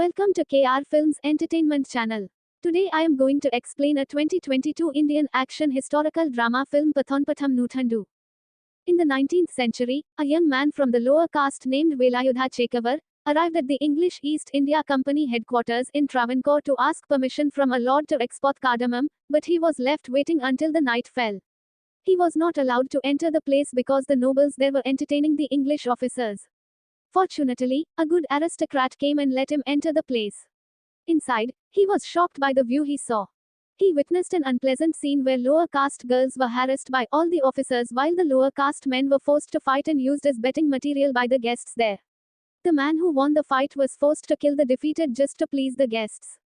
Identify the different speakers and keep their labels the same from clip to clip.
Speaker 1: Welcome to KR Films Entertainment Channel. Today I am going to explain a 2022 Indian action historical drama film Pathonpatham Noottandu. In the 19th century, a young man from the lower caste named Velayudha Chekavar arrived at the English East India Company headquarters in Travancore to ask permission from a lord to export cardamom, but he was left waiting until the night fell. He was not allowed to enter the place because the nobles there were entertaining the English officers. Fortunately, a good aristocrat came and let him enter the place. Inside, he was shocked by the view he saw. He witnessed an unpleasant scene where lower caste girls were harassed by all the officers while the lower caste men were forced to fight and used as betting material by the guests there. The man who won the fight was forced to kill the defeated just to please the guests.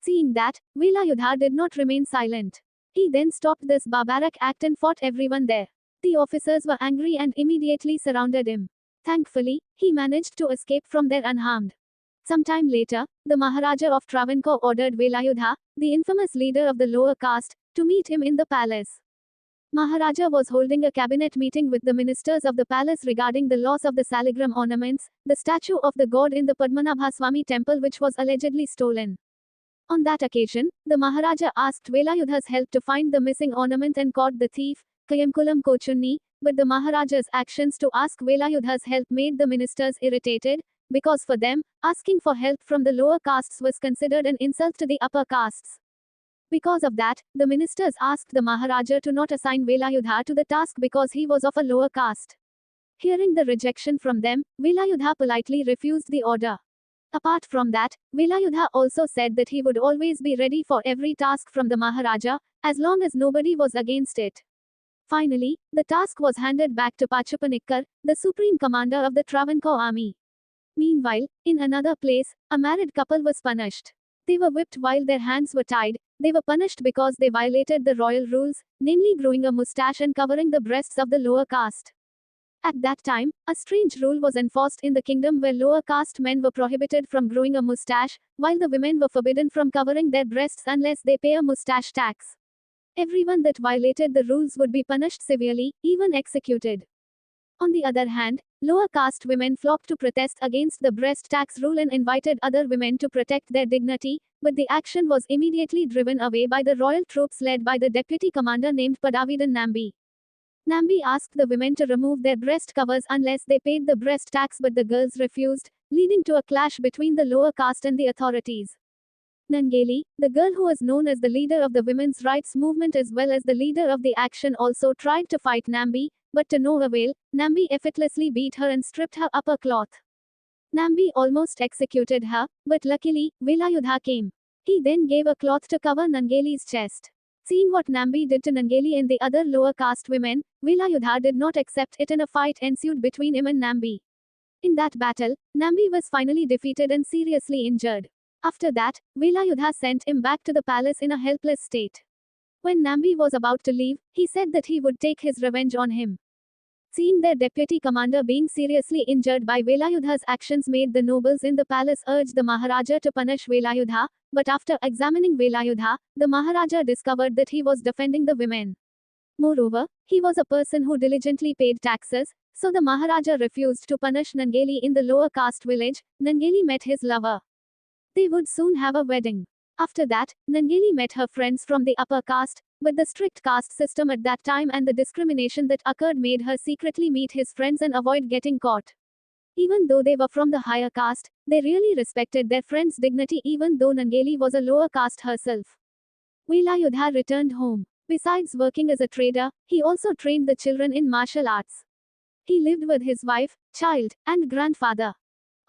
Speaker 1: Seeing that, Velayudha did not remain silent. He then stopped this barbaric act and fought everyone there. The officers were angry and immediately surrounded him. Thankfully, he managed to escape from there unharmed. Sometime later, the Maharaja of Travancore ordered Velayudha, the infamous leader of the lower caste, to meet him in the palace. Maharaja was holding a cabinet meeting with the ministers of the palace regarding the loss of the Saligram ornaments, the statue of the god in the Padmanabhaswamy temple which was allegedly stolen. On that occasion, the Maharaja asked Velayudha's help to find the missing ornament and caught the thief, Kayamkulam Kochunni, but the Maharaja's actions to ask Velayudha's help made the ministers irritated, because for them, asking for help from the lower castes was considered an insult to the upper castes. Because of that, the ministers asked the Maharaja to not assign Velayudha to the task because he was of a lower caste. Hearing the rejection from them, Velayudha politely refused the order. Apart from that, Velayudha also said that he would always be ready for every task from the Maharaja, as long as nobody was against it. Finally, the task was handed back to Pachupanikkar, the supreme commander of the Travancore army. Meanwhile, in another place, a married couple was punished. They were whipped while their hands were tied. They were punished because they violated the royal rules, namely growing a moustache and covering the breasts of the lower caste. At that time, a strange rule was enforced in the kingdom where lower caste men were prohibited from growing a moustache, while the women were forbidden from covering their breasts unless they pay a moustache tax. Everyone that violated the rules would be punished severely, even executed. On the other hand, lower caste women flocked to protest against the breast tax rule and invited other women to protect their dignity, but the action was immediately driven away by the royal troops led by the deputy commander named Padavidan Nambi. Nambi asked the women to remove their breast covers unless they paid the breast tax, but the girls refused, leading to a clash between the lower caste and the authorities. Nangeli, the girl who was known as the leader of the women's rights movement as well as the leader of the action, also tried to fight Nambi, but to no avail. Nambi effortlessly beat her and stripped her upper cloth. Nambi almost executed her, but luckily, Velayudha came. He then gave a cloth to cover Nangeli's chest. Seeing what Nambi did to Nangeli and the other lower caste women, Velayudha did not accept it and a fight ensued between him and Nambi. In that battle, Nambi was finally defeated and seriously injured. After that, Velayudha sent him back to the palace in a helpless state. When Nambi was about to leave, he said that he would take his revenge on him. Seeing their deputy commander being seriously injured by Velayudha's actions made the nobles in the palace urge the Maharaja to punish Velayudha, but after examining Velayudha, the Maharaja discovered that he was defending the women. Moreover, he was a person who diligently paid taxes, so the Maharaja refused to punish Nangeli in the lower caste village. Nangeli met his lover. They would soon have a wedding. After that, Nangeli met her friends from the upper caste, but the strict caste system at that time and the discrimination that occurred made her secretly meet his friends and avoid getting caught. Even though they were from the higher caste, they really respected their friends' dignity even though Nangeli was a lower caste herself. Velayudha returned home. Besides working as a trader, he also trained the children in martial arts. He lived with his wife, child, and grandfather.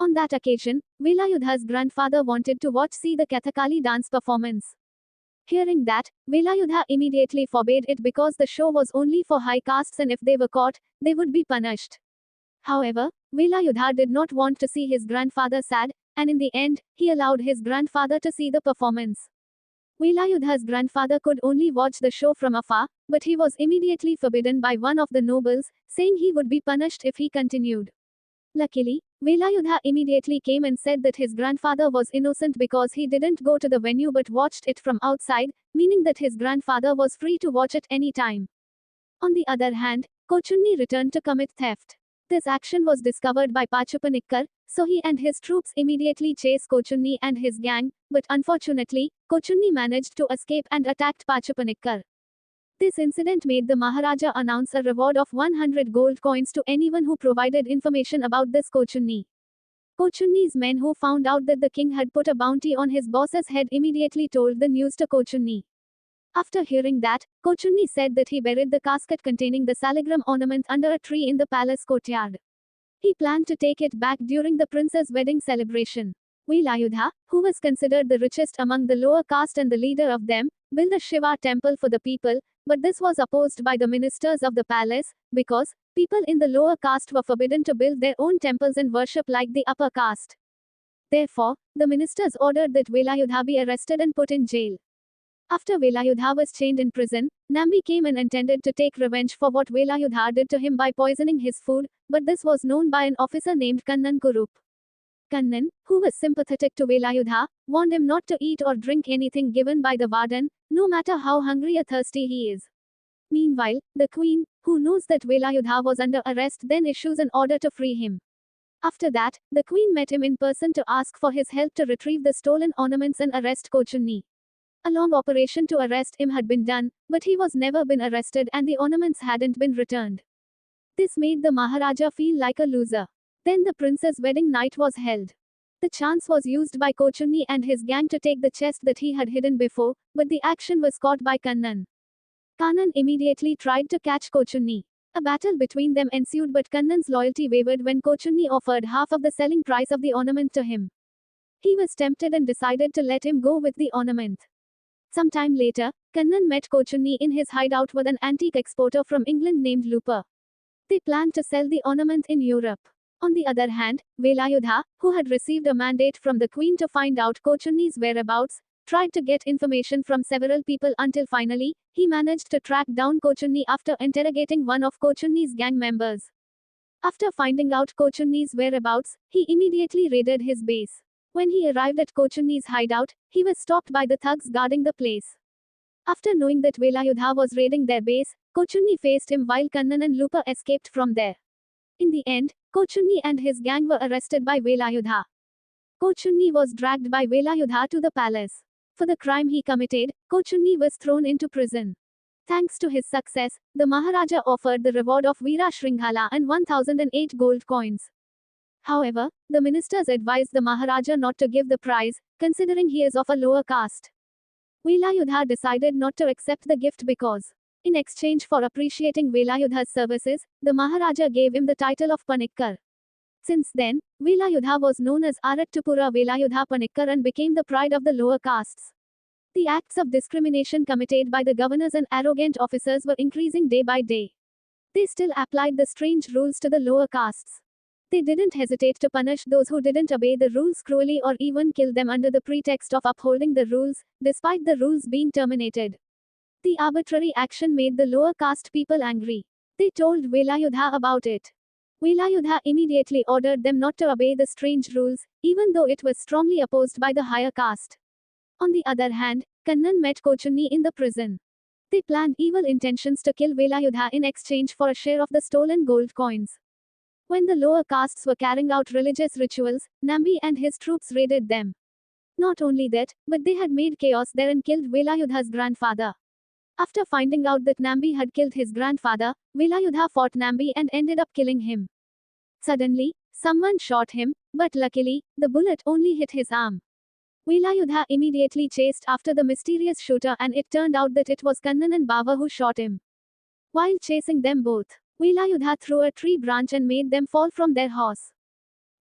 Speaker 1: On that occasion, Velayudha's grandfather wanted to see the Kathakali dance performance. Hearing that, Velayudha immediately forbade it because the show was only for high castes and if they were caught, they would be punished. However, Velayudha did not want to see his grandfather sad, and in the end, he allowed his grandfather to see the performance. Velayudha's grandfather could only watch the show from afar, but he was immediately forbidden by one of the nobles, saying he would be punished if he continued. Luckily, Velayudha immediately came and said that his grandfather was innocent because he didn't go to the venue but watched it from outside, meaning that his grandfather was free to watch it any time. On the other hand, Kochunni returned to commit theft. This action was discovered by Pachupanikkar, so he and his troops immediately chased Kochunni and his gang, but unfortunately, Kochunni managed to escape and attacked Pachupanikkar. This incident made the Maharaja announce a reward of 100 gold coins to anyone who provided information about this Kochunni. Kochunni's men who found out that the king had put a bounty on his boss's head immediately told the news to Kochunni. After hearing that, Kochunni said that he buried the casket containing the salagram ornament under a tree in the palace courtyard. He planned to take it back during the prince's wedding celebration. Velayudha, who was considered the richest among the lower caste and the leader of them, built a Shiva temple for the people, but this was opposed by the ministers of the palace, because people in the lower caste were forbidden to build their own temples and worship like the upper caste. Therefore, the ministers ordered that Velayudha be arrested and put in jail. After Velayudha was chained in prison, Nambi came and intended to take revenge for what Velayudha did to him by poisoning his food, but this was known by an officer named Kannan Kurup. Kannan, who was sympathetic to Velayudha, warned him not to eat or drink anything given by the warden, no matter how hungry or thirsty he is. Meanwhile, the queen, who knows that Velayudha was under arrest, then issues an order to free him. After that, the queen met him in person to ask for his help to retrieve the stolen ornaments and arrest Kochunni. A long operation to arrest him had been done, but he was never been arrested and the ornaments hadn't been returned. This made the Maharaja feel like a loser. Then the prince's wedding night was held. The chance was used by Kochunni and his gang to take the chest that he had hidden before, but the action was caught by Kannan. Kannan immediately tried to catch Kochunni. A battle between them ensued, but Kannan's loyalty wavered when Kochunni offered half of the selling price of the ornament to him. He was tempted and decided to let him go with the ornament. Sometime later, Kannan met Kochunni in his hideout with an antique exporter from England named Luper. They planned to sell the ornament in Europe. On the other hand, Velayudha, who had received a mandate from the queen to find out Kochunni's whereabouts, tried to get information from several people until finally, he managed to track down Kochunni after interrogating one of Kochunni's gang members. After finding out Kochunni's whereabouts, he immediately raided his base. When he arrived at Kochunni's hideout, he was stopped by the thugs guarding the place. After knowing that Velayudha was raiding their base, Kochunni faced him while Kannan and Lupa escaped from there. In the end, Kochunni and his gang were arrested by Velayudha. Kochunni was dragged by Velayudha to the palace. For the crime he committed, Kochunni was thrown into prison. Thanks to his success, the Maharaja offered the reward of Veera Shringhala and 1008 gold coins. However, the ministers advised the Maharaja not to give the prize, considering he is of a lower caste. Velayudha decided not to accept the gift because, in exchange for appreciating Velayudha's services, the Maharaja gave him the title of Panikkar. Since then, Velayudha was known as Arattupura Velayudha Panikkar and became the pride of the lower castes. The acts of discrimination committed by the governors and arrogant officers were increasing day by day. They still applied the strange rules to the lower castes. They didn't hesitate to punish those who didn't obey the rules cruelly or even kill them under the pretext of upholding the rules, despite the rules being terminated. The arbitrary action made the lower caste people angry. They told Velayudha about it. Velayudha immediately ordered them not to obey the strange rules, even though it was strongly opposed by the higher caste. On the other hand, Kannan met Kochunni in the prison. They planned evil intentions to kill Velayudha in exchange for a share of the stolen gold coins. When the lower castes were carrying out religious rituals, Nambi and his troops raided them. Not only that, but they had made chaos there and killed Velayudha's grandfather. After finding out that Nambi had killed his grandfather, Velayudha fought Nambi and ended up killing him. Suddenly, someone shot him, but luckily, the bullet only hit his arm. Velayudha immediately chased after the mysterious shooter and it turned out that it was Kannan and Bava who shot him. While chasing them both, Velayudha threw a tree branch and made them fall from their horse.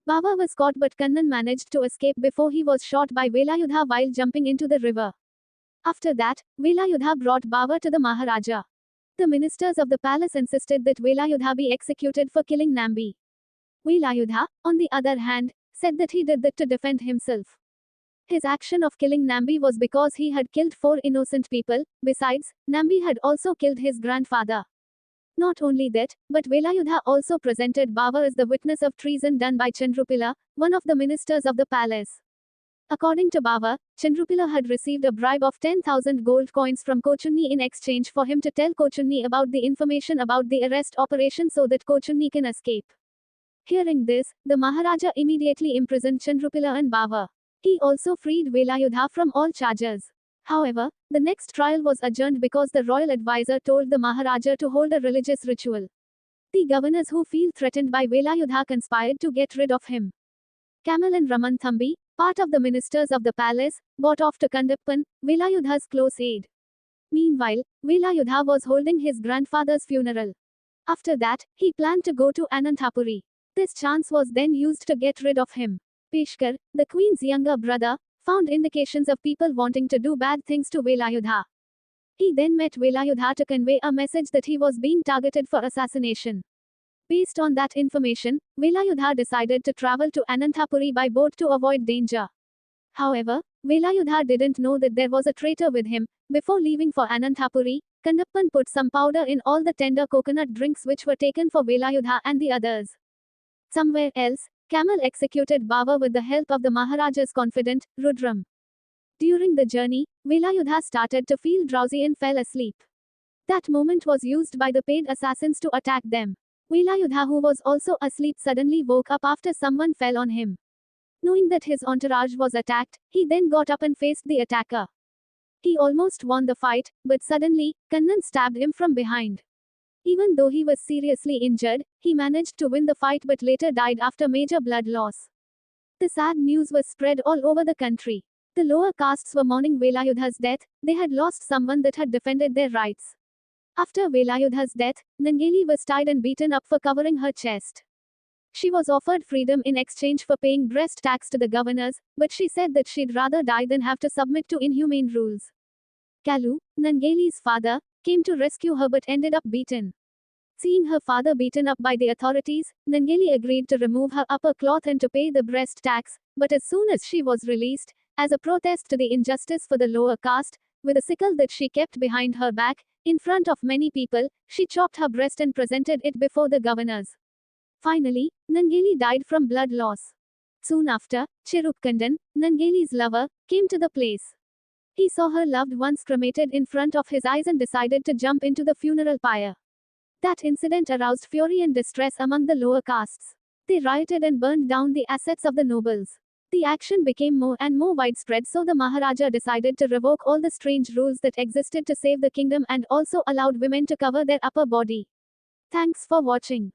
Speaker 1: Bava was caught but Kannan managed to escape before he was shot by Velayudha while jumping into the river. After that, Velayudha brought Bava to the Maharaja. The ministers of the palace insisted that Velayudha be executed for killing Nambi. Velayudha, on the other hand, said that he did that to defend himself. His action of killing Nambi was because he had killed 4 innocent people. Besides, Nambi had also killed his grandfather. Not only that, but Velayudha also presented Bava as the witness of treason done by Chandrupila, one of the ministers of the palace. According to Bava, Chandrupila had received a bribe of 10,000 gold coins from Kochunni in exchange for him to tell Kochunni about the information about the arrest operation so that Kochunni can escape. Hearing this, the Maharaja immediately imprisoned Chandrupila and Bava. He also freed Velayudha from all charges. However, the next trial was adjourned because the royal advisor told the Maharaja to hold a religious ritual. The governors who feel threatened by Velayudha conspired to get rid of him. Kamal and Raman Thambi, part of the ministers of the palace, got off to Kandappan, Velayudha's close aide. Meanwhile, Velayudha was holding his grandfather's funeral. After that, he planned to go to Anantapuri. This chance was then used to get rid of him. Peshkar, the queen's younger brother, found indications of people wanting to do bad things to Velayudha. He then met Velayudha to convey a message that he was being targeted for assassination. Based on that information, Velayudha decided to travel to Anantapuri by boat to avoid danger. However, Velayudha didn't know that there was a traitor with him. Before leaving for Anantapuri, Kandappan put some powder in all the tender coconut drinks which were taken for Velayudha and the others. Somewhere else, Kamal executed Bava with the help of the Maharaja's confidant, Rudram. During the journey, Velayudha started to feel drowsy and fell asleep. That moment was used by the paid assassins to attack them. Velayudha, who was also asleep, suddenly woke up after someone fell on him. Knowing that his entourage was attacked, he then got up and faced the attacker. He almost won the fight, but suddenly, Kannan stabbed him from behind. Even though he was seriously injured, he managed to win the fight but later died after major blood loss. The sad news was spread all over the country. The lower castes were mourning Velayudha's death. They had lost someone that had defended their rights. After Velayudha's death, Nangeli was tied and beaten up for covering her chest. She was offered freedom in exchange for paying breast tax to the governors, but she said that she'd rather die than have to submit to inhumane rules. Kalu, Nangeli's father, came to rescue her but ended up beaten. Seeing her father beaten up by the authorities, Nangeli agreed to remove her upper cloth and to pay the breast tax, but as soon as she was released, as a protest to the injustice for the lower caste, with a sickle that she kept behind her back, in front of many people, she chopped her breast and presented it before the governors. Finally, Nangeli died from blood loss. Soon after, Chirukkandan, Nangeli's lover, came to the place. He saw her loved ones cremated in front of his eyes and decided to jump into the funeral pyre. That incident aroused fury and distress among the lower castes. They rioted and burned down the assets of the nobles. The action became more and more widespread, so the Maharaja decided to revoke all the strange rules that existed to save the kingdom and also allowed women to cover their upper body. Thanks for watching.